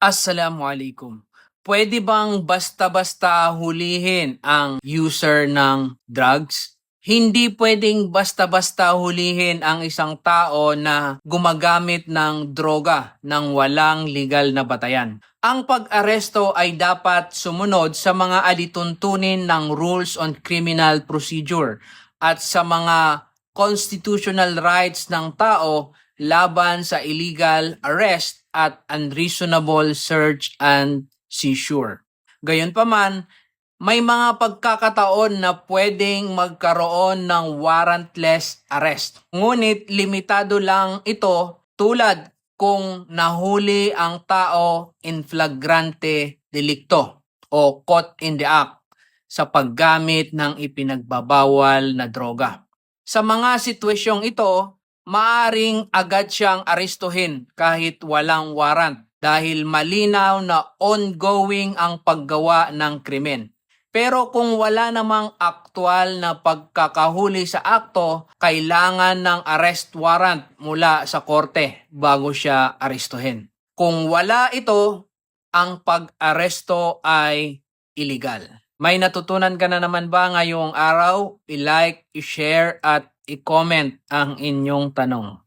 Assalamualaikum. Pwede bang basta-basta hulihin ang user ng drugs? Hindi pwedeng basta-basta hulihin ang isang tao na gumagamit ng droga ng walang legal na batayan. Ang pag-aresto ay dapat sumunod sa mga alituntunin ng Rules on Criminal Procedure at sa mga constitutional rights ng tao laban sa illegal arrest at unreasonable search and seizure. Gayunpaman, may mga pagkakataon na pwedeng magkaroon ng warrantless arrest. Ngunit limitado lang ito tulad kung nahuli ang tao in flagrante delicto o caught in the act sa paggamit ng ipinagbabawal na droga. Sa mga sitwasyong ito, maaring agad siyang arestuhin kahit walang warrant dahil malinaw na ongoing ang paggawa ng krimen. Pero kung wala namang aktwal na pagkakahuli sa akto, kailangan ng arrest warrant mula sa korte bago siya arestuhin. Kung wala ito, ang pag-aresto ay illegal. May natutunan ka na naman ba ngayong araw? I-like, i-share at i-comment ang inyong tanong.